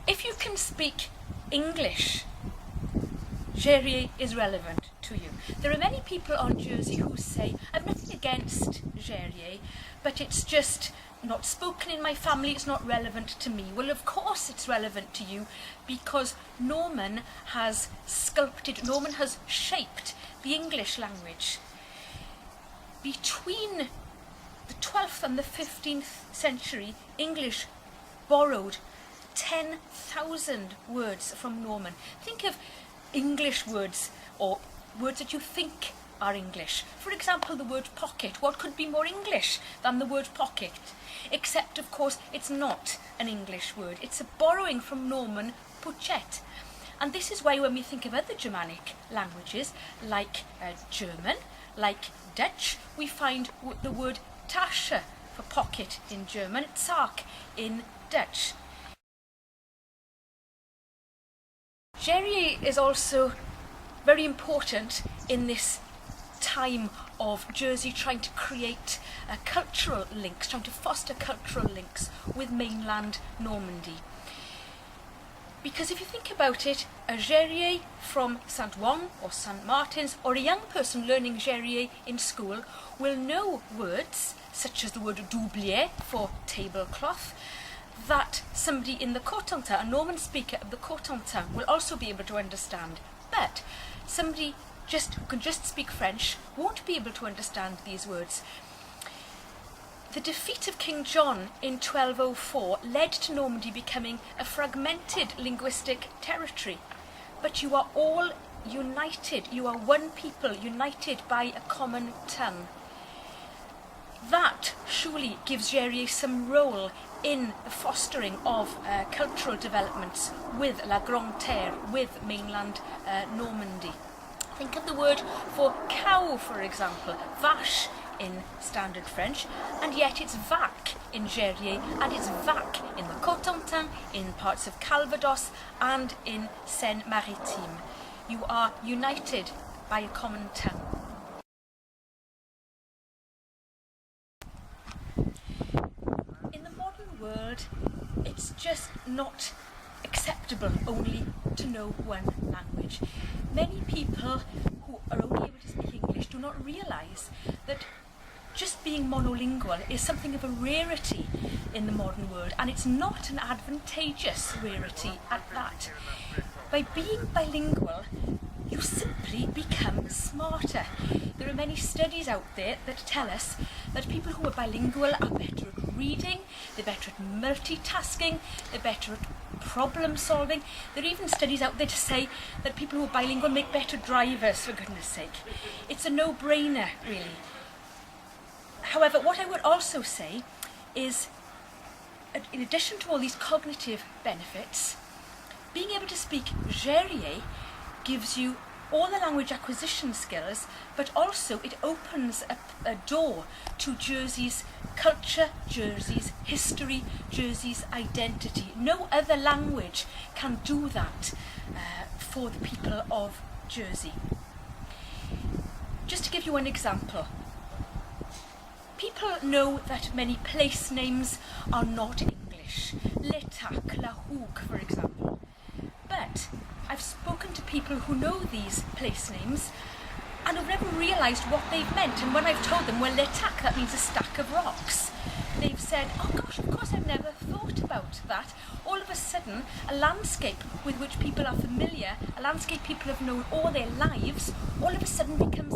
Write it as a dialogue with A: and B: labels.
A: If you can speak English, Jèrriais is relevant to you. There are many people on Jersey who say, I've nothing against Jèrriais, but it's just not spoken in my family, it's not relevant to me. Well, of course it's relevant to you, because Norman has shaped the English language. Between the 12th and the 15th century, English borrowed 10,000 words from Norman. Think of English words, or words that you think are English. For example, the word pocket. What could be more English than the word pocket? Except, of course, it's not an English word. It's a borrowing from Norman puchet. And this is why when we think of other Germanic languages, like German, like Dutch, we find the word Tasche for pocket in German, Zak in Dutch. Jèrriais is also very important in this time of Jersey trying to create cultural links, trying to foster cultural links with mainland Normandy. Because if you think about it, a Jèrriais from St. Ouen or St. Martin's, or a young person learning Jèrriais in school, will know words such as the word doublier for tablecloth, that somebody in the Cotentin, a Norman speaker of the Cotentin, will also be able to understand. But somebody who can just speak French won't be able to understand these words. The defeat of King John in 1204 led to Normandy becoming a fragmented linguistic territory. But you are all united, you are one people united by a common tongue. That surely gives Jèrriais some role in the fostering of cultural developments with La Grande Terre, with mainland Normandy. Think of the word for cow, for example, vache in standard French, and yet it's vac in Jèrriais, and it's vac in the Cotentin, in parts of Calvados, and in Seine-Maritime. You are united by a common tongue. In the modern world, it's just not acceptable only to know one language. Many people who are only able to speak English do not realise that just being monolingual is something of a rarity in the modern world, and it's not an advantageous rarity at that. By being bilingual, you simply become smarter. There are many studies out there that tell us that people who are bilingual are better at reading, they're better at multitasking, they're better at problem solving. There are even studies out there to say that people who are bilingual make better drivers, for goodness sake. It's a no-brainer, really. However, what I would also say is, in addition to all these cognitive benefits, being able to speak Jèrriais gives you all the language acquisition skills, but also it opens a door to Jersey's culture, Jersey's history, Jersey's identity. No other language can do that for the people of Jersey. Just to give you an example, people know that many place names are not English. L'Etac, La Hougue, for example. But I've spoken to people who know these place names and have never realised what they've meant. And when I've told them, well, L'Etac, that means a stack of rocks, they've said, oh gosh, of course I've never thought about that. All of a sudden, a landscape with which people are familiar, a landscape people have known all their lives, all of a sudden becomes